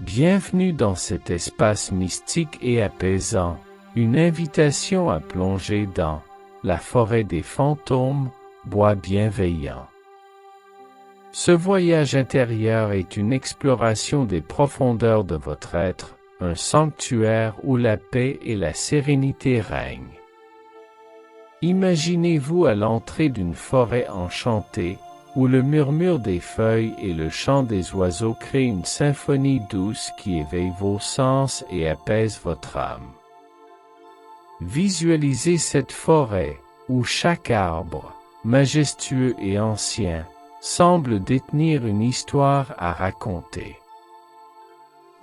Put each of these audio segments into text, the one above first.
Bienvenue dans cet espace mystique et apaisant, une invitation à plonger dans la forêt des fantômes, bois bienveillant. Ce voyage intérieur est une exploration des profondeurs de votre être, un sanctuaire où la paix et la sérénité règnent. Imaginez-vous à l'entrée d'une forêt enchantée, où le murmure des feuilles et le chant des oiseaux créent une symphonie douce qui éveille vos sens et apaise votre âme. Visualisez cette forêt, où chaque arbre, majestueux et ancien, semble détenir une histoire à raconter.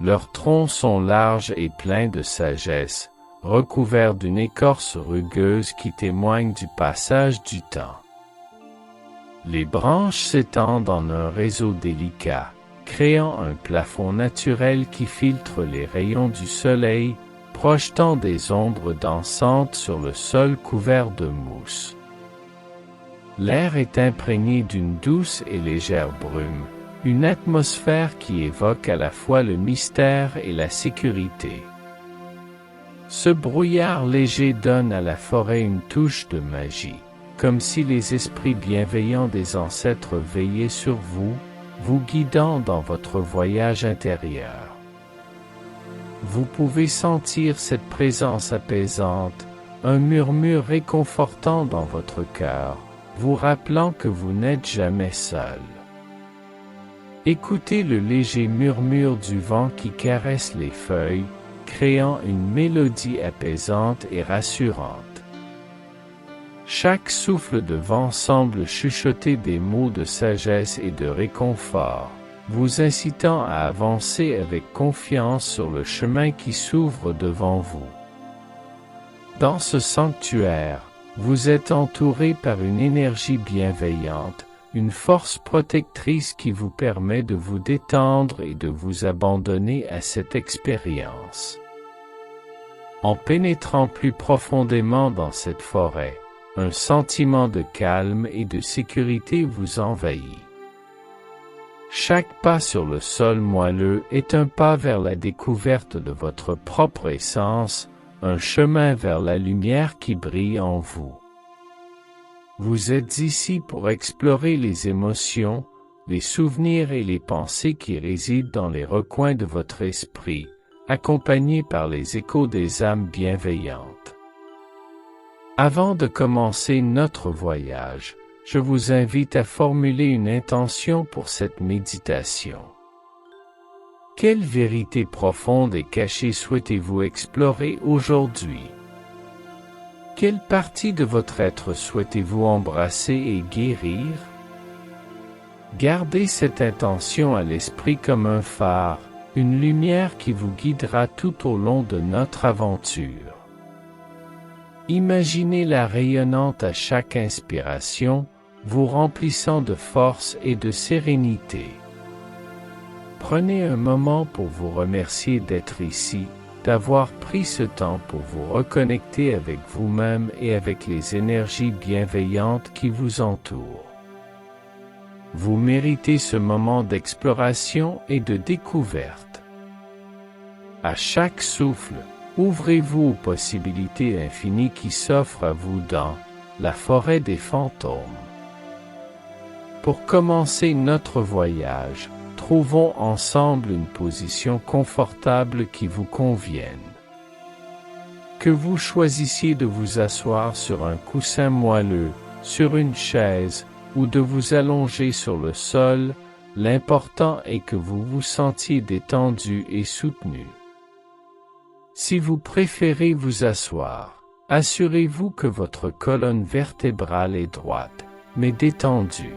Leurs troncs sont larges et pleins de sagesse, recouverts d'une écorce rugueuse qui témoigne du passage du temps. Les branches s'étendent en un réseau délicat, créant un plafond naturel qui filtre les rayons du soleil, projetant des ombres dansantes sur le sol couvert de mousse. L'air est imprégné d'une douce et légère brume, une atmosphère qui évoque à la fois le mystère et la sécurité. Ce brouillard léger donne à la forêt une touche de magie, comme si les esprits bienveillants des ancêtres veillaient sur vous, vous guidant dans votre voyage intérieur. Vous pouvez sentir cette présence apaisante, un murmure réconfortant dans votre cœur, vous rappelant que vous n'êtes jamais seul. Écoutez le léger murmure du vent qui caresse les feuilles, créant une mélodie apaisante et rassurante. Chaque souffle de vent semble chuchoter des mots de sagesse et de réconfort, vous incitant à avancer avec confiance sur le chemin qui s'ouvre devant vous. Dans ce sanctuaire, vous êtes entouré par une énergie bienveillante, une force protectrice qui vous permet de vous détendre et de vous abandonner à cette expérience. En pénétrant plus profondément dans cette forêt, un sentiment de calme et de sécurité vous envahit. Chaque pas sur le sol moelleux est un pas vers la découverte de votre propre essence, un chemin vers la lumière qui brille en vous. Vous êtes ici pour explorer les émotions, les souvenirs et les pensées qui résident dans les recoins de votre esprit, accompagnés par les échos des âmes bienveillantes. Avant de commencer notre voyage, je vous invite à formuler une intention pour cette méditation. Quelle vérité profonde et cachée souhaitez-vous explorer aujourd'hui? Quelle partie de votre être souhaitez-vous embrasser et guérir? Gardez cette intention à l'esprit comme un phare, une lumière qui vous guidera tout au long de notre aventure. Imaginez-la rayonnante à chaque inspiration, vous remplissant de force et de sérénité. Prenez un moment pour vous remercier d'être ici, d'avoir pris ce temps pour vous reconnecter avec vous-même et avec les énergies bienveillantes qui vous entourent. Vous méritez ce moment d'exploration et de découverte. À chaque souffle, ouvrez-vous aux possibilités infinies qui s'offrent à vous dans la forêt des fantômes. Pour commencer notre voyage, trouvons ensemble une position confortable qui vous convienne. Que vous choisissiez de vous asseoir sur un coussin moelleux, sur une chaise, ou de vous allonger sur le sol, l'important est que vous vous sentiez détendu et soutenu. Si vous préférez vous asseoir, assurez-vous que votre colonne vertébrale est droite, mais détendue.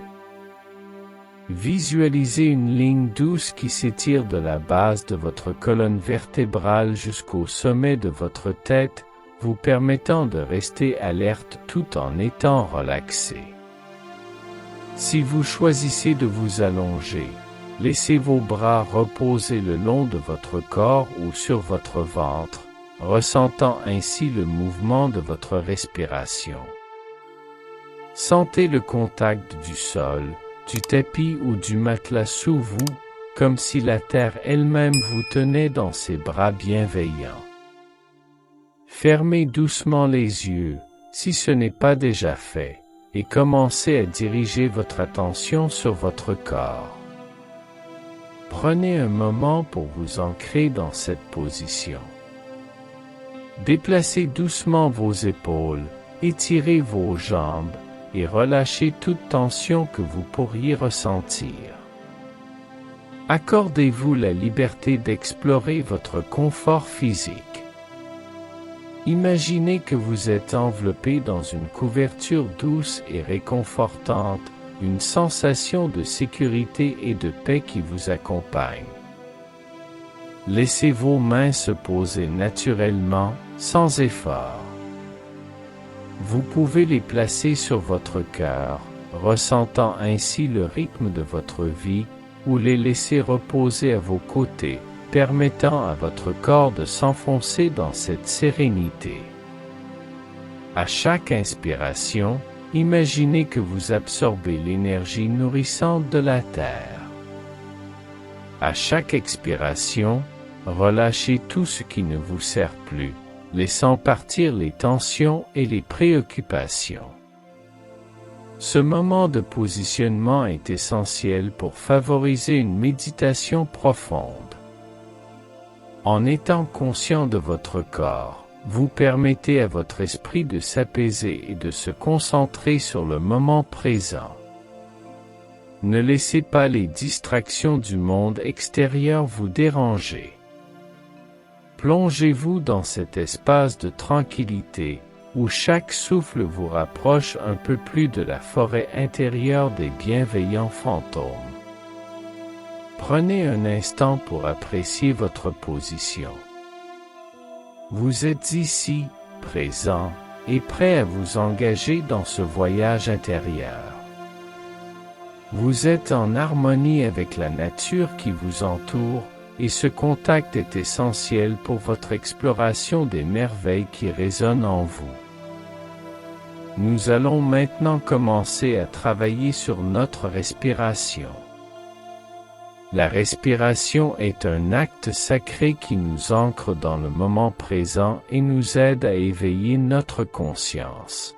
Visualisez une ligne douce qui s'étire de la base de votre colonne vertébrale jusqu'au sommet de votre tête, vous permettant de rester alerte tout en étant relaxé. Si vous choisissez de vous allonger, laissez vos bras reposer le long de votre corps ou sur votre ventre, ressentant ainsi le mouvement de votre respiration. Sentez le contact du sol, du tapis ou du matelas sous vous, comme si la terre elle-même vous tenait dans ses bras bienveillants. Fermez doucement les yeux, si ce n'est pas déjà fait, et commencez à diriger votre attention sur votre corps. Prenez un moment pour vous ancrer dans cette position. Déplacez doucement vos épaules, étirez vos jambes, et relâchez toute tension que vous pourriez ressentir. Accordez-vous la liberté d'explorer votre confort physique. Imaginez que vous êtes enveloppé dans une couverture douce et réconfortante, une sensation de sécurité et de paix qui vous accompagne. Laissez vos mains se poser naturellement, sans effort. Vous pouvez les placer sur votre cœur, ressentant ainsi le rythme de votre vie, ou les laisser reposer à vos côtés, permettant à votre corps de s'enfoncer dans cette sérénité. À chaque inspiration, imaginez que vous absorbez l'énergie nourrissante de la Terre. À chaque expiration, relâchez tout ce qui ne vous sert plus, laissant partir les tensions et les préoccupations. Ce moment de positionnement est essentiel pour favoriser une méditation profonde. En étant conscient de votre corps, vous permettez à votre esprit de s'apaiser et de se concentrer sur le moment présent. Ne laissez pas les distractions du monde extérieur vous déranger. Plongez-vous dans cet espace de tranquillité, où chaque souffle vous rapproche un peu plus de la forêt intérieure des bienveillants fantômes. Prenez un instant pour apprécier votre position. Vous êtes ici, présent, et prêt à vous engager dans ce voyage intérieur. Vous êtes en harmonie avec la nature qui vous entoure, et ce contact est essentiel pour votre exploration des merveilles qui résonnent en vous. Nous allons maintenant commencer à travailler sur notre respiration. La respiration est un acte sacré qui nous ancre dans le moment présent et nous aide à éveiller notre conscience.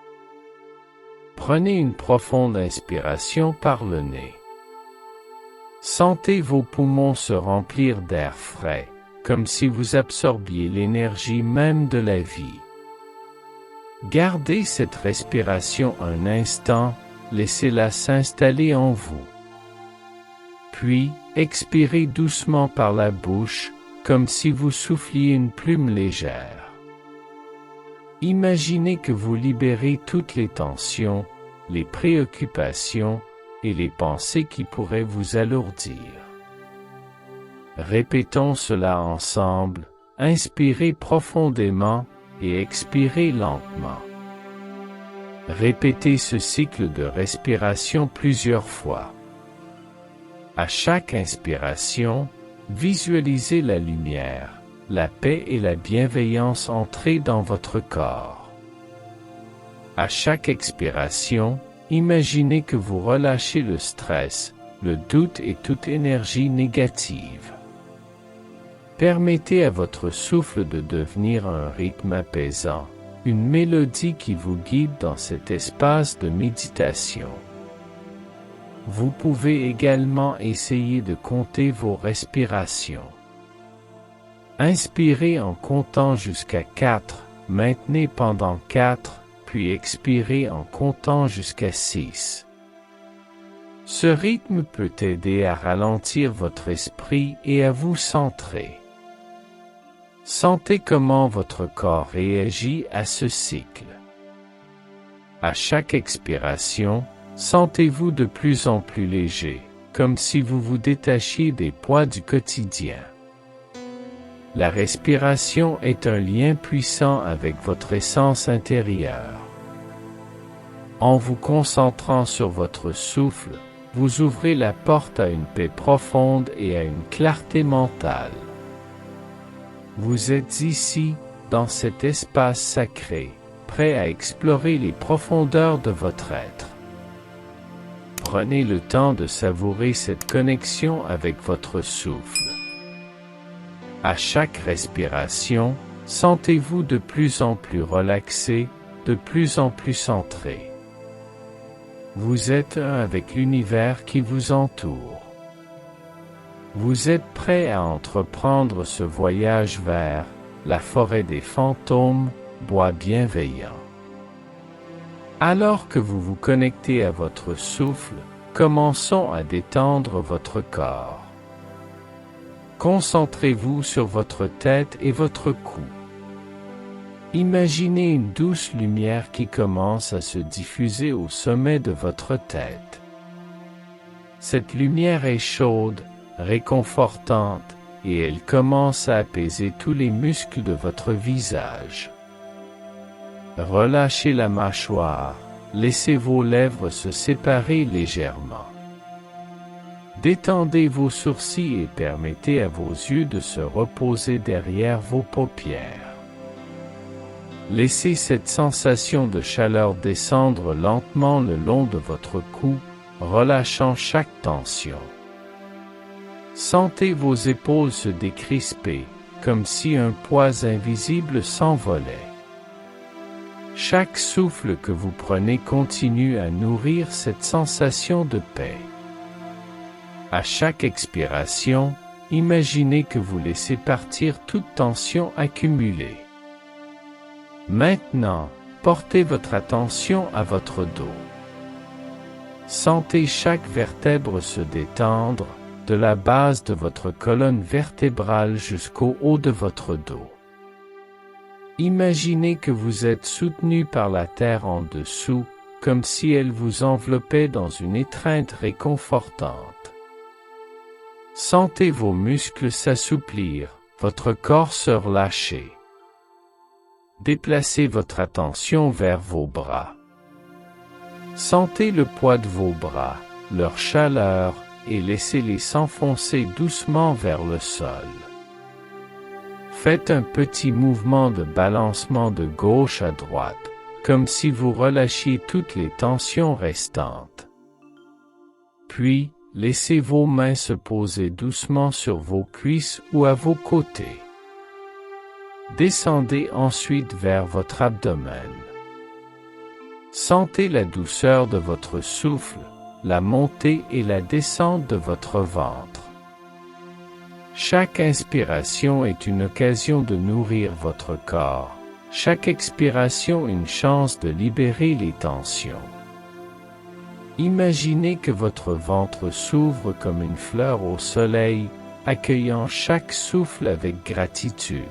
Prenez une profonde inspiration par le nez. Sentez vos poumons se remplir d'air frais, comme si vous absorbiez l'énergie même de la vie. Gardez cette respiration un instant, laissez-la s'installer en vous. Puis, expirez doucement par la bouche, comme si vous souffliez une plume légère. Imaginez que vous libérez toutes les tensions, les préoccupations et les pensées qui pourraient vous alourdir. Répétons cela ensemble, inspirez profondément et expirez lentement. Répétez ce cycle de respiration plusieurs fois. À chaque inspiration, visualisez la lumière, la paix et la bienveillance entrer dans votre corps. À chaque expiration, imaginez que vous relâchez le stress, le doute et toute énergie négative. Permettez à votre souffle de devenir un rythme apaisant, une mélodie qui vous guide dans cet espace de méditation. Vous pouvez également essayer de compter vos respirations. Inspirez en comptant jusqu'à 4, maintenez pendant 4, puis expirez en comptant jusqu'à 6. Ce rythme peut aider à ralentir votre esprit et à vous centrer. Sentez comment votre corps réagit à ce cycle. À chaque expiration, sentez-vous de plus en plus léger, comme si vous vous détachiez des poids du quotidien. La respiration est un lien puissant avec votre essence intérieure. En vous concentrant sur votre souffle, vous ouvrez la porte à une paix profonde et à une clarté mentale. Vous êtes ici, dans cet espace sacré, prêt à explorer les profondeurs de votre être. Prenez le temps de savourer cette connexion avec votre souffle. À chaque respiration, sentez-vous de plus en plus relaxé, de plus en plus centré. Vous êtes un avec l'univers qui vous entoure. Vous êtes prêt à entreprendre ce voyage vers la forêt des fantômes, bois bienveillant. Alors que vous vous connectez à votre souffle, commençons à détendre votre corps. Concentrez-vous sur votre tête et votre cou. Imaginez une douce lumière qui commence à se diffuser au sommet de votre tête. Cette lumière est chaude, réconfortante, et elle commence à apaiser tous les muscles de votre visage. Relâchez la mâchoire, laissez vos lèvres se séparer légèrement. Détendez vos sourcils et permettez à vos yeux de se reposer derrière vos paupières. Laissez cette sensation de chaleur descendre lentement le long de votre cou, relâchant chaque tension. Sentez vos épaules se décrisper, comme si un poids invisible s'envolait. Chaque souffle que vous prenez continue à nourrir cette sensation de paix. À chaque expiration, imaginez que vous laissez partir toute tension accumulée. Maintenant, portez votre attention à votre dos. Sentez chaque vertèbre se détendre, de la base de votre colonne vertébrale jusqu'au haut de votre dos. Imaginez que vous êtes soutenu par la terre en dessous, comme si elle vous enveloppait dans une étreinte réconfortante. Sentez vos muscles s'assouplir, votre corps se relâcher. Déplacez votre attention vers vos bras. Sentez le poids de vos bras, leur chaleur, et laissez-les s'enfoncer doucement vers le sol. Faites un petit mouvement de balancement de gauche à droite, comme si vous relâchiez toutes les tensions restantes. Puis, laissez vos mains se poser doucement sur vos cuisses ou à vos côtés. Descendez ensuite vers votre abdomen. Sentez la douceur de votre souffle, la montée et la descente de votre ventre. Chaque inspiration est une occasion de nourrir votre corps, chaque expiration une chance de libérer les tensions. Imaginez que votre ventre s'ouvre comme une fleur au soleil, accueillant chaque souffle avec gratitude.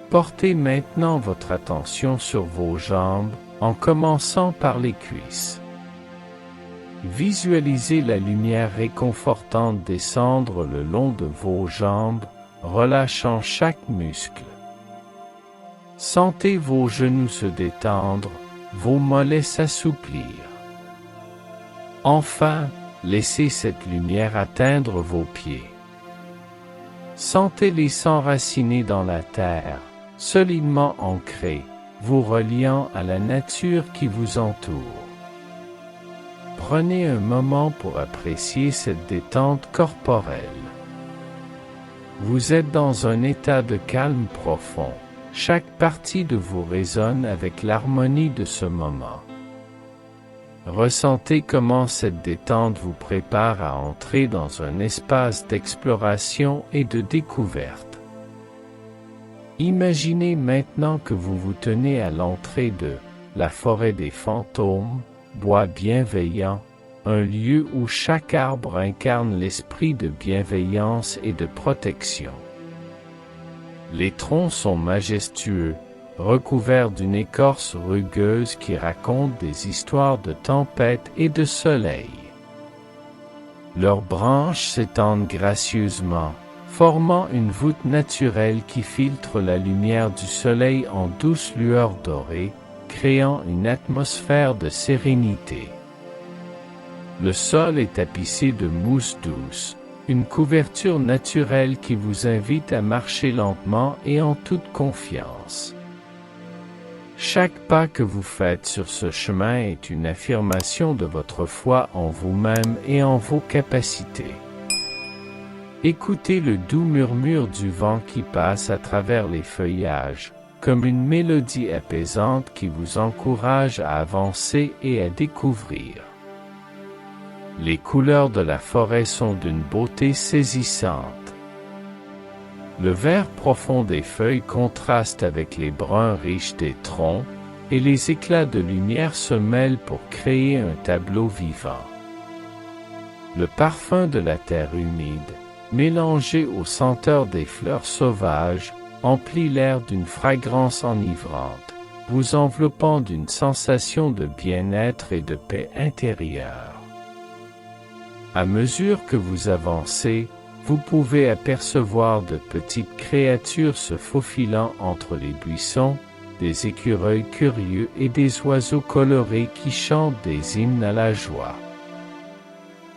Portez maintenant votre attention sur vos jambes, en commençant par les cuisses. Visualisez la lumière réconfortante descendre le long de vos jambes, relâchant chaque muscle. Sentez vos genoux se détendre, vos mollets s'assouplir. Enfin, laissez cette lumière atteindre vos pieds. Sentez-les s'enraciner dans la terre, solidement ancrés, vous reliant à la nature qui vous entoure. Prenez un moment pour apprécier cette détente corporelle. Vous êtes dans un état de calme profond. Chaque partie de vous résonne avec l'harmonie de ce moment. Ressentez comment cette détente vous prépare à entrer dans un espace d'exploration et de découverte. Imaginez maintenant que vous vous tenez à l'entrée de la forêt des fantômes, bois bienveillant, un lieu où chaque arbre incarne l'esprit de bienveillance et de protection. Les troncs sont majestueux, recouverts d'une écorce rugueuse qui raconte des histoires de tempête et de soleil. Leurs branches s'étendent gracieusement, formant une voûte naturelle qui filtre la lumière du soleil en douce lueur dorée, créant une atmosphère de sérénité. Le sol est tapissé de mousse douce, une couverture naturelle qui vous invite à marcher lentement et en toute confiance. Chaque pas que vous faites sur ce chemin est une affirmation de votre foi en vous-même et en vos capacités. Écoutez le doux murmure du vent qui passe à travers les feuillages, comme une mélodie apaisante qui vous encourage à avancer et à découvrir. Les couleurs de la forêt sont d'une beauté saisissante. Le vert profond des feuilles contraste avec les bruns riches des troncs, et les éclats de lumière se mêlent pour créer un tableau vivant. Le parfum de la terre humide, mélangé aux senteurs des fleurs sauvages, emplit l'air d'une fragrance enivrante, vous enveloppant d'une sensation de bien-être et de paix intérieure. À mesure que vous avancez, vous pouvez apercevoir de petites créatures se faufilant entre les buissons, des écureuils curieux et des oiseaux colorés qui chantent des hymnes à la joie.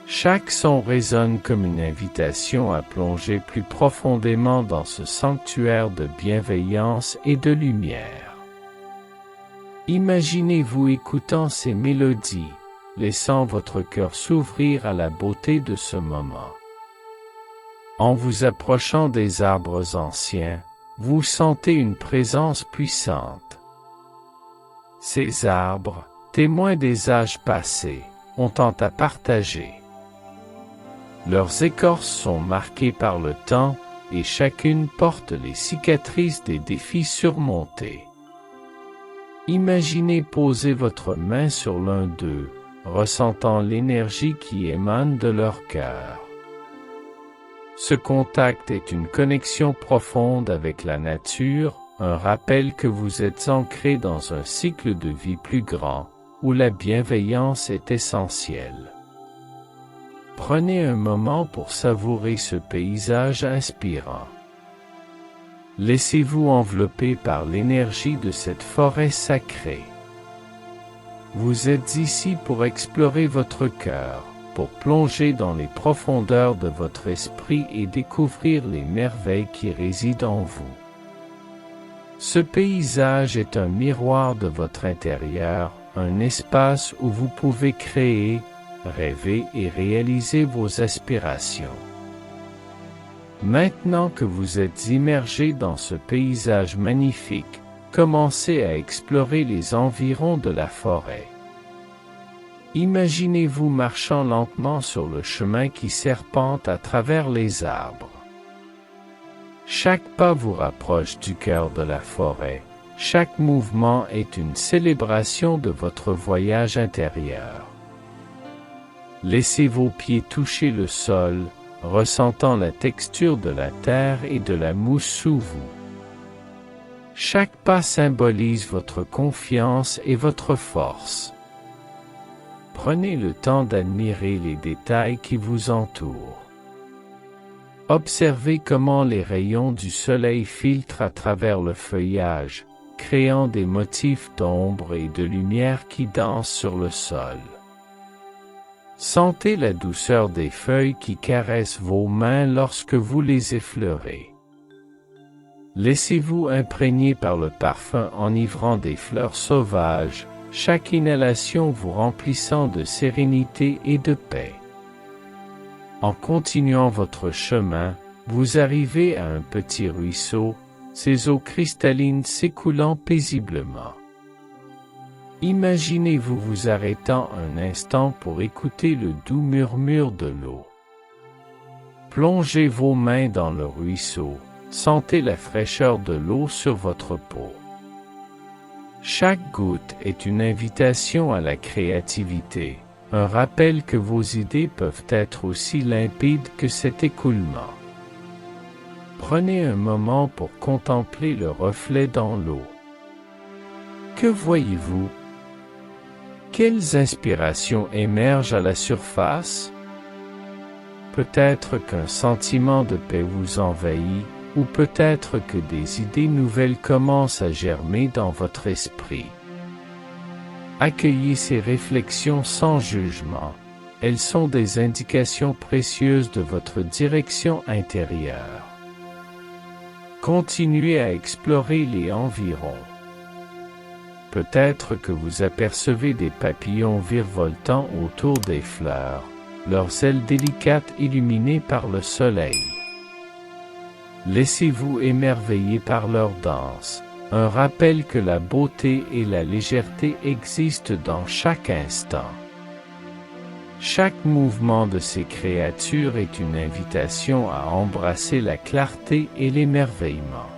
Chaque son résonne comme une invitation à plonger plus profondément dans ce sanctuaire de bienveillance et de lumière. Imaginez-vous écoutant ces mélodies, laissant votre cœur s'ouvrir à la beauté de ce moment. En vous approchant des arbres anciens, vous sentez une présence puissante. Ces arbres, témoins des âges passés, ont tant à partager. Leurs écorces sont marquées par le temps, et chacune porte les cicatrices des défis surmontés. Imaginez poser votre main sur l'un d'eux, ressentant l'énergie qui émane de leur cœur. Ce contact est une connexion profonde avec la nature, un rappel que vous êtes ancré dans un cycle de vie plus grand, où la bienveillance est essentielle. Prenez un moment pour savourer ce paysage inspirant. Laissez-vous envelopper par l'énergie de cette forêt sacrée. Vous êtes ici pour explorer votre cœur, pour plonger dans les profondeurs de votre esprit et découvrir les merveilles qui résident en vous. Ce paysage est un miroir de votre intérieur, un espace où vous pouvez créer, rêver et réaliser vos aspirations. Maintenant que vous êtes immergé dans ce paysage magnifique, commencez à explorer les environs de la forêt. Imaginez-vous marchant lentement sur le chemin qui serpente à travers les arbres. Chaque pas vous rapproche du cœur de la forêt, chaque mouvement est une célébration de votre voyage intérieur. Laissez vos pieds toucher le sol, ressentant la texture de la terre et de la mousse sous vous. Chaque pas symbolise votre confiance et votre force. Prenez le temps d'admirer les détails qui vous entourent. Observez comment les rayons du soleil filtrent à travers le feuillage, créant des motifs d'ombre et de lumière qui dansent sur le sol. Sentez la douceur des feuilles qui caressent vos mains lorsque vous les effleurez. Laissez-vous imprégner par le parfum enivrant des fleurs sauvages, chaque inhalation vous remplissant de sérénité et de paix. En continuant votre chemin, vous arrivez à un petit ruisseau, ses eaux cristallines s'écoulant paisiblement. Imaginez-vous vous arrêtant un instant pour écouter le doux murmure de l'eau. Plongez vos mains dans le ruisseau, sentez la fraîcheur de l'eau sur votre peau. Chaque goutte est une invitation à la créativité, un rappel que vos idées peuvent être aussi limpides que cet écoulement. Prenez un moment pour contempler le reflet dans l'eau. Que voyez-vous? Quelles inspirations émergent à la surface? Peut-être qu'un sentiment de paix vous envahit, ou peut-être que des idées nouvelles commencent à germer dans votre esprit. Accueillez ces réflexions sans jugement. Elles sont des indications précieuses de votre direction intérieure. Continuez à explorer les environs. Peut-être que vous apercevez des papillons virevoltant autour des fleurs, leurs ailes délicates illuminées par le soleil. Laissez-vous émerveiller par leur danse, un rappel que la beauté et la légèreté existent dans chaque instant. Chaque mouvement de ces créatures est une invitation à embrasser la clarté et l'émerveillement.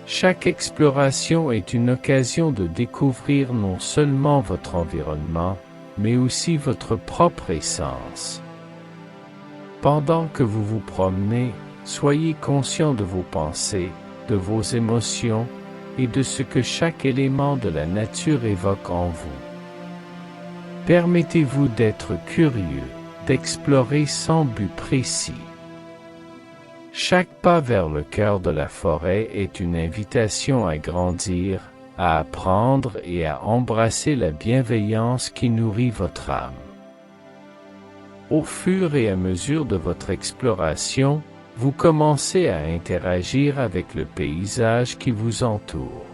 Chaque exploration est une occasion de découvrir non seulement votre environnement, mais aussi votre propre essence. Pendant que vous vous promenez, soyez conscient de vos pensées, de vos émotions, et de ce que chaque élément de la nature évoque en vous. Permettez-vous d'être curieux, d'explorer sans but précis. Chaque pas vers le cœur de la forêt est une invitation à grandir, à apprendre et à embrasser la bienveillance qui nourrit votre âme. Au fur et à mesure de votre exploration, vous commencez à interagir avec le paysage qui vous entoure.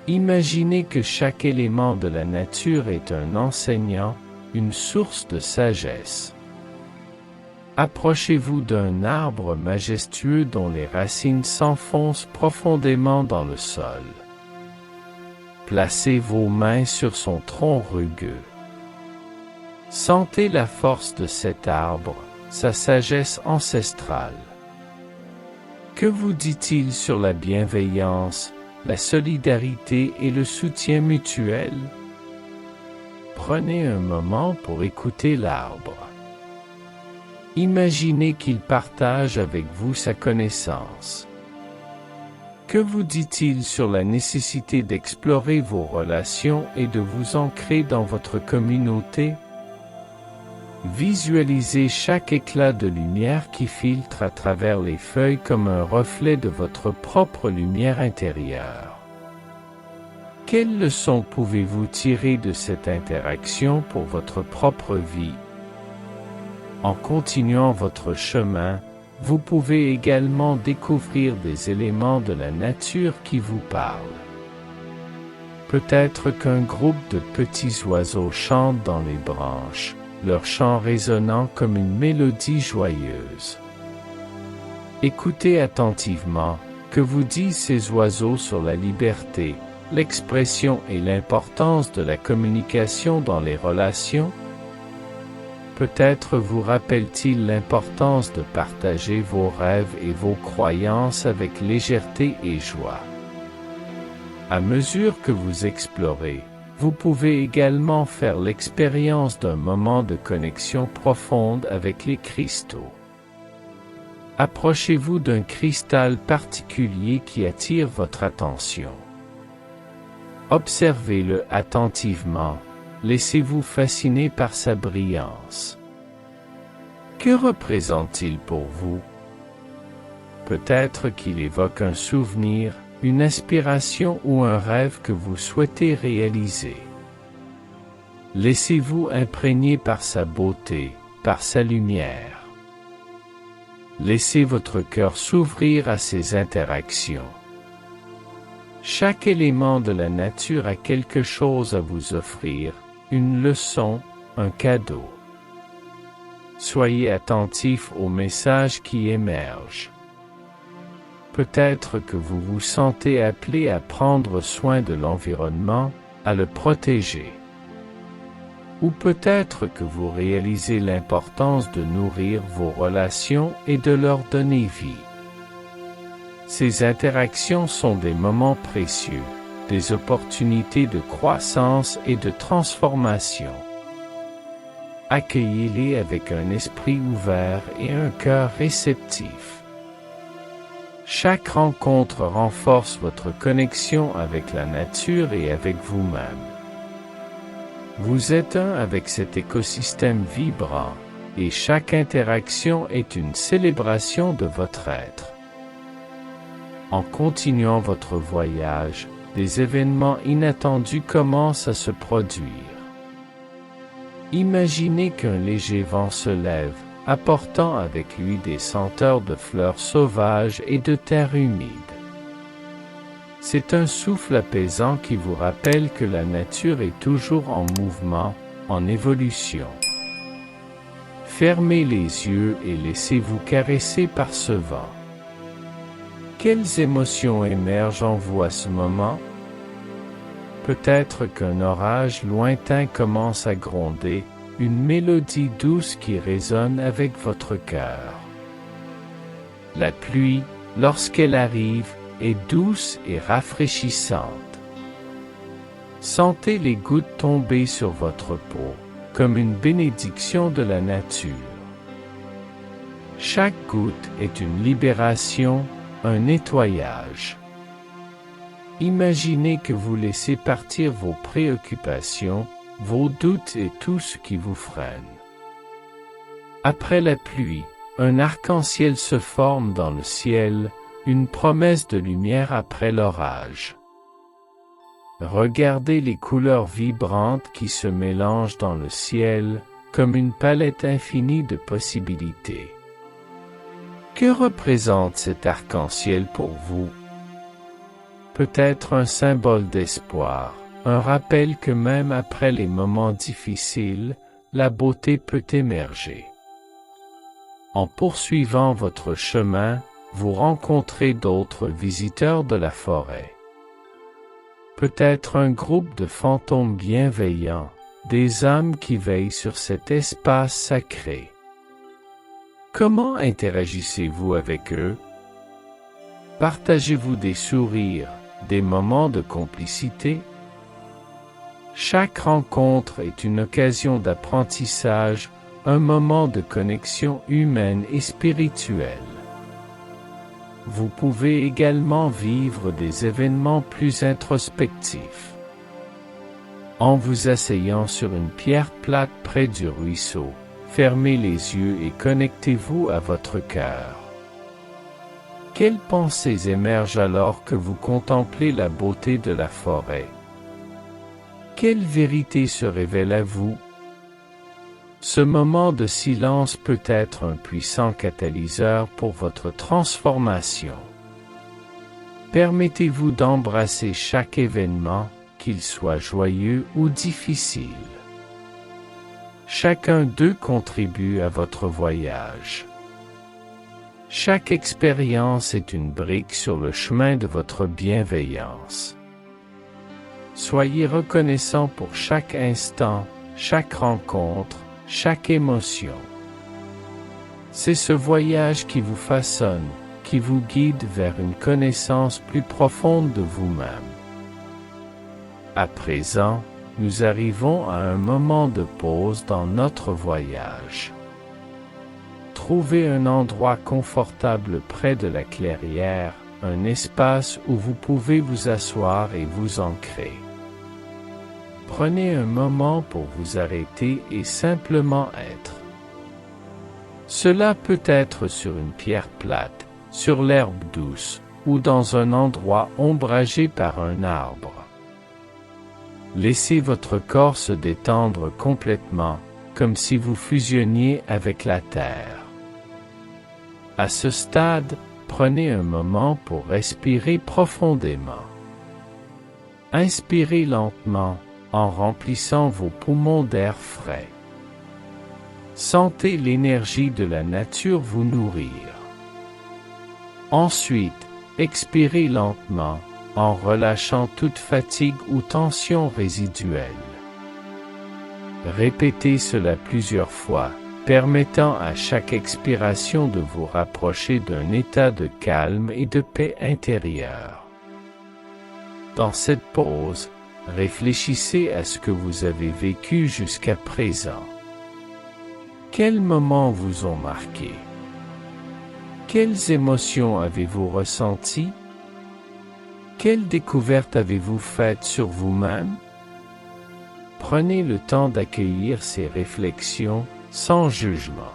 Imaginez que chaque élément de la nature est un enseignant, une source de sagesse. Approchez-vous d'un arbre majestueux dont les racines s'enfoncent profondément dans le sol. Placez vos mains sur son tronc rugueux. Sentez la force de cet arbre, sa sagesse ancestrale. Que vous dit-il sur la bienveillance, la solidarité et le soutien mutuel? Prenez un moment pour écouter l'arbre. Imaginez qu'il partage avec vous sa connaissance. Que vous dit-il sur la nécessité d'explorer vos relations et de vous ancrer dans votre communauté? Visualisez chaque éclat de lumière qui filtre à travers les feuilles comme un reflet de votre propre lumière intérieure. Quelles leçons pouvez-vous tirer de cette interaction pour votre propre vie? En continuant votre chemin, vous pouvez également découvrir des éléments de la nature qui vous parlent. Peut-être qu'un groupe de petits oiseaux chante dans les branches, leur chant résonnant comme une mélodie joyeuse. Écoutez attentivement, que vous disent ces oiseaux sur la liberté, l'expression et l'importance de la communication dans les relations? Peut-être vous rappelle-t-il l'importance de partager vos rêves et vos croyances avec légèreté et joie. À mesure que vous explorez, vous pouvez également faire l'expérience d'un moment de connexion profonde avec les cristaux. Approchez-vous d'un cristal particulier qui attire votre attention. Observez-le attentivement. Laissez-vous fasciner par sa brillance. Que représente-t-il pour vous? Peut-être qu'il évoque un souvenir, une inspiration ou un rêve que vous souhaitez réaliser. Laissez-vous imprégner par sa beauté, par sa lumière. Laissez votre cœur s'ouvrir à ces interactions. Chaque élément de la nature a quelque chose à vous offrir, une leçon, un cadeau. Soyez attentif aux messages qui émergent. Peut-être que vous vous sentez appelé à prendre soin de l'environnement, à le protéger. Ou peut-être que vous réalisez l'importance de nourrir vos relations et de leur donner vie. Ces interactions sont des moments précieux, des opportunités de croissance et de transformation. Accueillez-les avec un esprit ouvert et un cœur réceptif. Chaque rencontre renforce votre connexion avec la nature et avec vous-même. Vous êtes un avec cet écosystème vibrant, et chaque interaction est une célébration de votre être. En continuant votre voyage, des événements inattendus commencent à se produire. Imaginez qu'un léger vent se lève, apportant avec lui des senteurs de fleurs sauvages et de terre humide. C'est un souffle apaisant qui vous rappelle que la nature est toujours en mouvement, en évolution. Fermez les yeux et laissez-vous caresser par ce vent. Quelles émotions émergent en vous à ce moment? Peut-être qu'un orage lointain commence à gronder, une mélodie douce qui résonne avec votre cœur. La pluie, lorsqu'elle arrive, est douce et rafraîchissante. Sentez les gouttes tomber sur votre peau, comme une bénédiction de la nature. Chaque goutte est une libération, un nettoyage. Imaginez que vous laissez partir vos préoccupations, vos doutes et tout ce qui vous freine. Après la pluie, un arc-en-ciel se forme dans le ciel, une promesse de lumière après l'orage. Regardez les couleurs vibrantes qui se mélangent dans le ciel, comme une palette infinie de possibilités. Que représente cet arc-en-ciel pour vous? Peut-être un symbole d'espoir, un rappel que même après les moments difficiles, la beauté peut émerger. En poursuivant votre chemin, vous rencontrez d'autres visiteurs de la forêt. Peut-être un groupe de fantômes bienveillants, des âmes qui veillent sur cet espace sacré. Comment interagissez-vous avec eux? Partagez-vous des sourires, des moments de complicité? Chaque rencontre est une occasion d'apprentissage, un moment de connexion humaine et spirituelle. Vous pouvez également vivre des événements plus introspectifs. En vous asseyant sur une pierre plate près du ruisseau, fermez les yeux et connectez-vous à votre cœur. Quelles pensées émergent alors que vous contemplez la beauté de la forêt? Quelle vérité se révèle à vous? Ce moment de silence peut être un puissant catalyseur pour votre transformation. Permettez-vous d'embrasser chaque événement, qu'il soit joyeux ou difficile. Chacun d'eux contribue à votre voyage. Chaque expérience est une brique sur le chemin de votre bienveillance. Soyez reconnaissant pour chaque instant, chaque rencontre, chaque émotion. C'est ce voyage qui vous façonne, qui vous guide vers une connaissance plus profonde de vous-même. À présent, nous arrivons à un moment de pause dans notre voyage. Trouvez un endroit confortable près de la clairière, un espace où vous pouvez vous asseoir et vous ancrer. Prenez un moment pour vous arrêter et simplement être. Cela peut être sur une pierre plate, sur l'herbe douce, ou dans un endroit ombragé par un arbre. Laissez votre corps se détendre complètement, comme si vous fusionniez avec la terre. À ce stade, prenez un moment pour respirer profondément. Inspirez lentement, en remplissant vos poumons d'air frais. Sentez l'énergie de la nature vous nourrir. Ensuite, expirez lentement, en relâchant toute fatigue ou tension résiduelle. Répétez cela plusieurs fois, permettant à chaque expiration de vous rapprocher d'un état de calme et de paix intérieure. Dans cette pause, réfléchissez à ce que vous avez vécu jusqu'à présent. Quels moments vous ont marqué? Quelles émotions avez-vous ressenties? Quelles découvertes avez-vous faites sur vous-même? Prenez le temps d'accueillir ces réflexions sans jugement.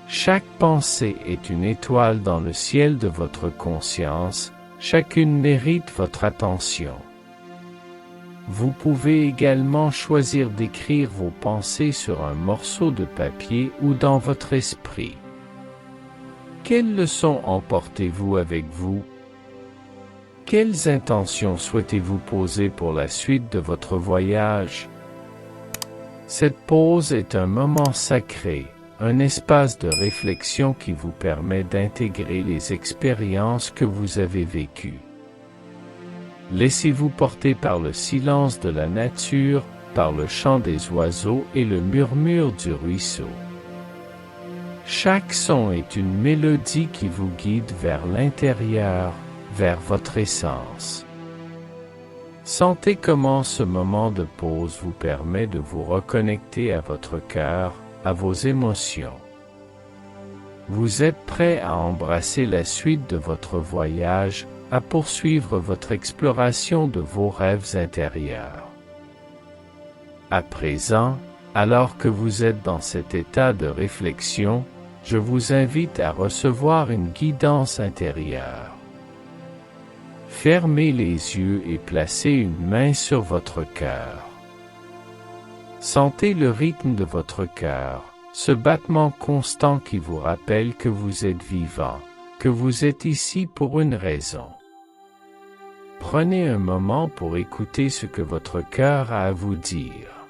Chaque pensée est une étoile dans le ciel de votre conscience, chacune mérite votre attention. Vous pouvez également choisir d'écrire vos pensées sur un morceau de papier ou dans votre esprit. Quelles leçons emportez-vous avec vous? Quelles intentions souhaitez-vous poser pour la suite de votre voyage? Cette pause est un moment sacré, un espace de réflexion qui vous permet d'intégrer les expériences que vous avez vécues. Laissez-vous porter par le silence de la nature, par le chant des oiseaux et le murmure du ruisseau. Chaque son est une mélodie qui vous guide vers l'intérieur, vers votre essence. Sentez comment ce moment de pause vous permet de vous reconnecter à votre cœur, à vos émotions. Vous êtes prêt à embrasser la suite de votre voyage, à poursuivre votre exploration de vos rêves intérieurs. À présent, alors que vous êtes dans cet état de réflexion, je vous invite à recevoir une guidance intérieure. Fermez les yeux et placez une main sur votre cœur. Sentez le rythme de votre cœur, ce battement constant qui vous rappelle que vous êtes vivant, que vous êtes ici pour une raison. Prenez un moment pour écouter ce que votre cœur a à vous dire.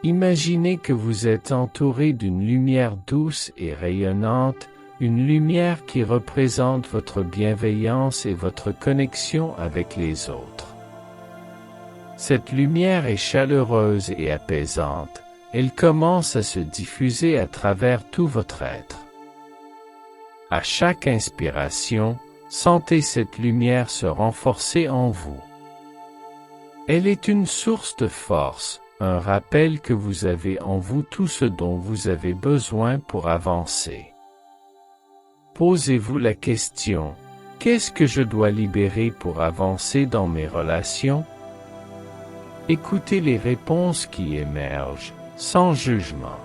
Imaginez que vous êtes entouré d'une lumière douce et rayonnante, une lumière qui représente votre bienveillance et votre connexion avec les autres. Cette lumière est chaleureuse et apaisante, elle commence à se diffuser à travers tout votre être. À chaque inspiration, sentez cette lumière se renforcer en vous. Elle est une source de force, un rappel que vous avez en vous tout ce dont vous avez besoin pour avancer. Posez-vous la question, qu'est-ce que je dois libérer pour avancer dans mes relations? Écoutez les réponses qui émergent, sans jugement.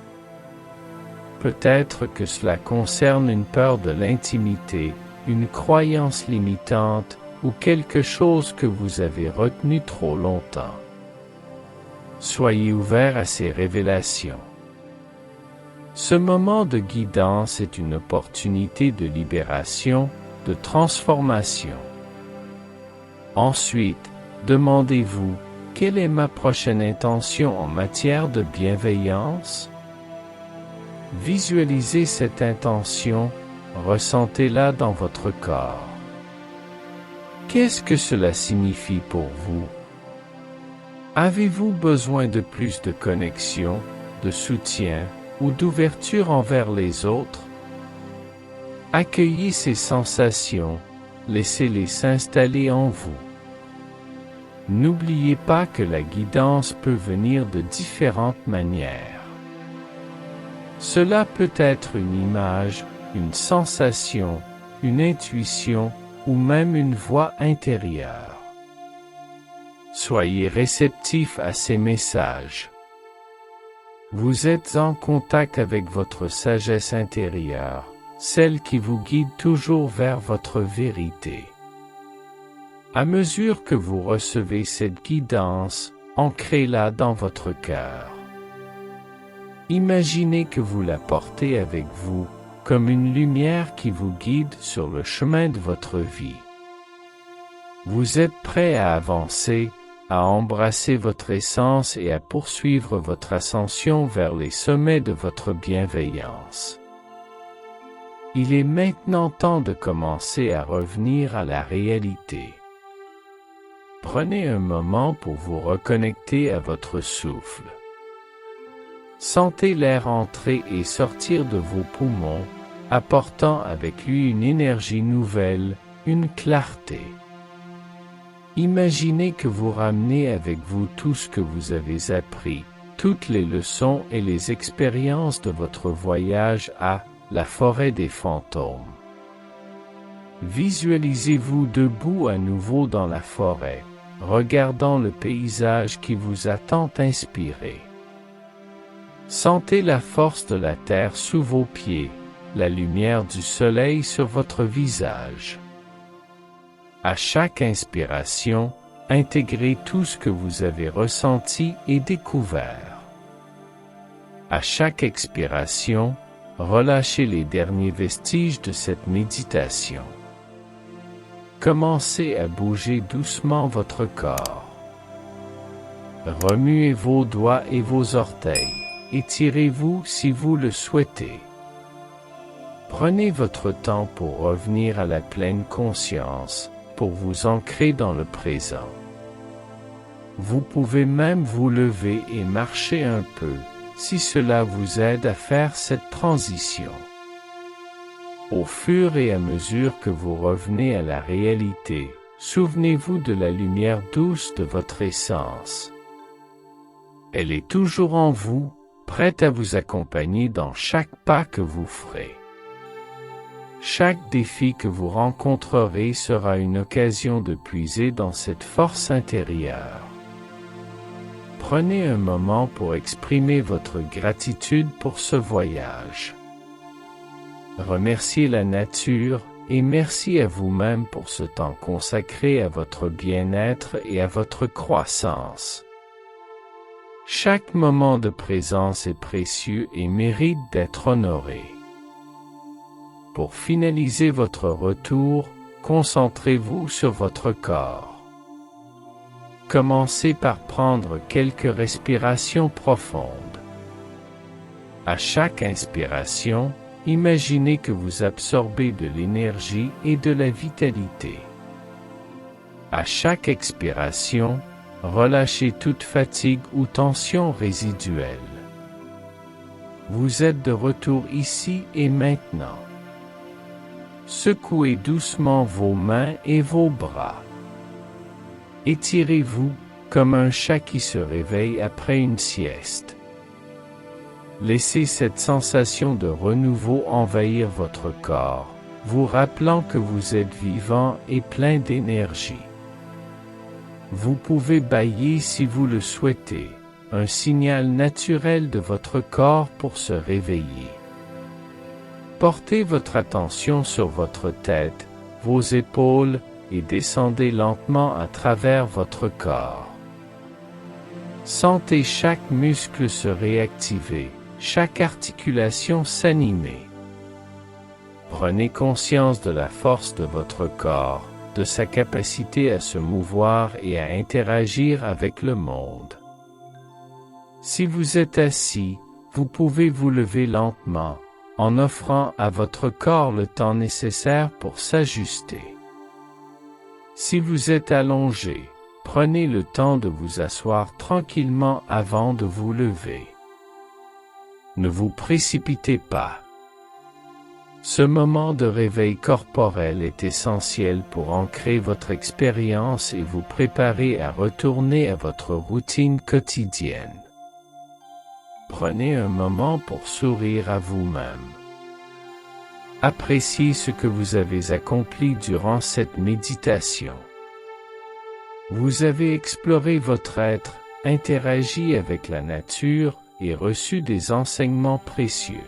Peut-être que cela concerne une peur de l'intimité, une croyance limitante, ou quelque chose que vous avez retenu trop longtemps. Soyez ouvert à ces révélations. Ce moment de guidance est une opportunité de libération, de transformation. Ensuite, demandez-vous, quelle est ma prochaine intention en matière de bienveillance? Visualisez cette intention, ressentez-la dans votre corps. Qu'est-ce que cela signifie pour vous? Avez-vous besoin de plus de connexion, de soutien ou d'ouverture envers les autres? Accueillez ces sensations, laissez-les s'installer en vous. N'oubliez pas que la guidance peut venir de différentes manières. Cela peut être une image, une sensation, une intuition ou même une voix intérieure. Soyez réceptif à ces messages. Vous êtes en contact avec votre sagesse intérieure, celle qui vous guide toujours vers votre vérité. À mesure que vous recevez cette guidance, ancrez-la dans votre cœur. Imaginez que vous la portez avec vous, comme une lumière qui vous guide sur le chemin de votre vie. Vous êtes prêt à avancer, à embrasser votre essence et à poursuivre votre ascension vers les sommets de votre bienveillance. Il est maintenant temps de commencer à revenir à la réalité. Prenez un moment pour vous reconnecter à votre souffle. Sentez l'air entrer et sortir de vos poumons, apportant avec lui une énergie nouvelle, une clarté. Imaginez que vous ramenez avec vous tout ce que vous avez appris, toutes les leçons et les expériences de votre voyage à la forêt des fantômes. Visualisez-vous debout à nouveau dans la forêt, regardant le paysage qui vous a tant inspiré. Sentez la force de la terre sous vos pieds, la lumière du soleil sur votre visage. À chaque inspiration, intégrez tout ce que vous avez ressenti et découvert. À chaque expiration, relâchez les derniers vestiges de cette méditation. Commencez à bouger doucement votre corps. Remuez vos doigts et vos orteils. Étirez-vous si vous le souhaitez. Prenez votre temps pour revenir à la pleine conscience, pour vous ancrer dans le présent. Vous pouvez même vous lever et marcher un peu, si cela vous aide à faire cette transition. Au fur et à mesure que vous revenez à la réalité, souvenez-vous de la lumière douce de votre essence. Elle est toujours en vous, prête à vous accompagner dans chaque pas que vous ferez. Chaque défi que vous rencontrerez sera une occasion de puiser dans cette force intérieure. Prenez un moment pour exprimer votre gratitude pour ce voyage. Remerciez la nature et merci à vous-même pour ce temps consacré à votre bien-être et à votre croissance. Chaque moment de présence est précieux et mérite d'être honoré. Pour finaliser votre retour, concentrez-vous sur votre corps. Commencez par prendre quelques respirations profondes. À chaque inspiration, imaginez que vous absorbez de l'énergie et de la vitalité. À chaque expiration, relâchez toute fatigue ou tension résiduelle. Vous êtes de retour ici et maintenant. Secouez doucement vos mains et vos bras. Étirez-vous, comme un chat qui se réveille après une sieste. Laissez cette sensation de renouveau envahir votre corps, vous rappelant que vous êtes vivant et plein d'énergie. Vous pouvez bâiller si vous le souhaitez, un signal naturel de votre corps pour se réveiller. Portez votre attention sur votre tête, vos épaules, et descendez lentement à travers votre corps. Sentez chaque muscle se réactiver, chaque articulation s'animer. Prenez conscience de la force de votre corps, de sa capacité à se mouvoir et à interagir avec le monde. Si vous êtes assis, vous pouvez vous lever lentement, en offrant à votre corps le temps nécessaire pour s'ajuster. Si vous êtes allongé, prenez le temps de vous asseoir tranquillement avant de vous lever. Ne vous précipitez pas. Ce moment de réveil corporel est essentiel pour ancrer votre expérience et vous préparer à retourner à votre routine quotidienne. Prenez un moment pour sourire à vous-même. Appréciez ce que vous avez accompli durant cette méditation. Vous avez exploré votre être, interagi avec la nature et reçu des enseignements précieux.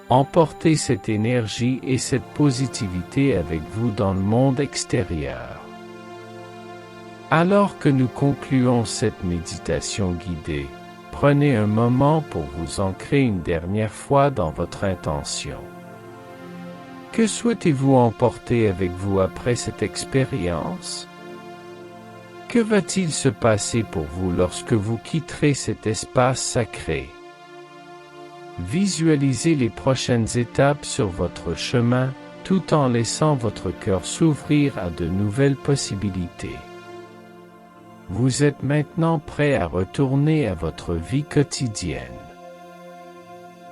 Emportez cette énergie et cette positivité avec vous dans le monde extérieur. Alors que nous concluons cette méditation guidée, prenez un moment pour vous ancrer une dernière fois dans votre intention. Que souhaitez-vous emporter avec vous après cette expérience? Que va-t-il se passer pour vous lorsque vous quitterez cet espace sacré? Visualisez les prochaines étapes sur votre chemin, tout en laissant votre cœur s'ouvrir à de nouvelles possibilités. Vous êtes maintenant prêt à retourner à votre vie quotidienne.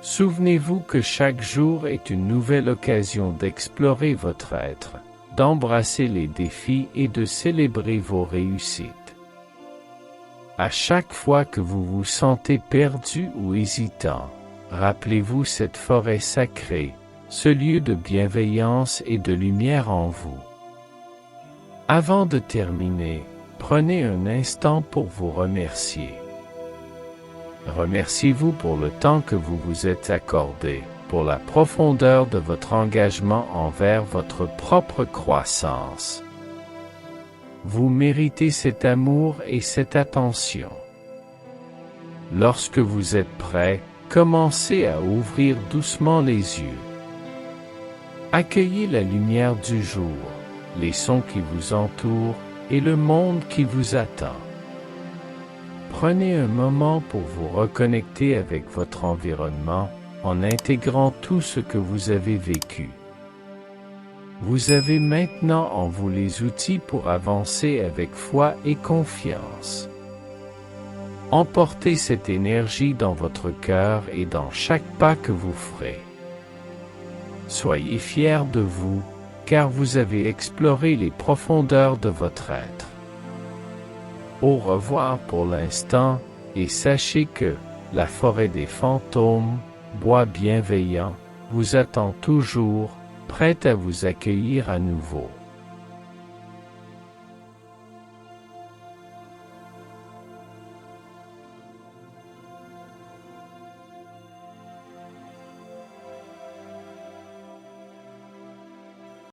Souvenez-vous que chaque jour est une nouvelle occasion d'explorer votre être, d'embrasser les défis et de célébrer vos réussites. À chaque fois que vous vous sentez perdu ou hésitant, rappelez-vous cette forêt sacrée, ce lieu de bienveillance et de lumière en vous. Avant de terminer, prenez un instant pour vous remercier. Remerciez-vous pour le temps que vous vous êtes accordé, pour la profondeur de votre engagement envers votre propre croissance. Vous méritez cet amour et cette attention. Lorsque vous êtes prêt, commencez à ouvrir doucement les yeux. Accueillez la lumière du jour, les sons qui vous entourent et le monde qui vous attend. Prenez un moment pour vous reconnecter avec votre environnement en intégrant tout ce que vous avez vécu. Vous avez maintenant en vous les outils pour avancer avec foi et confiance. Emportez cette énergie dans votre cœur et dans chaque pas que vous ferez. Soyez fiers de vous, car vous avez exploré les profondeurs de votre être. Au revoir pour l'instant, et sachez que la forêt des fantômes, bois bienveillant, vous attend toujours, prête à vous accueillir à nouveau.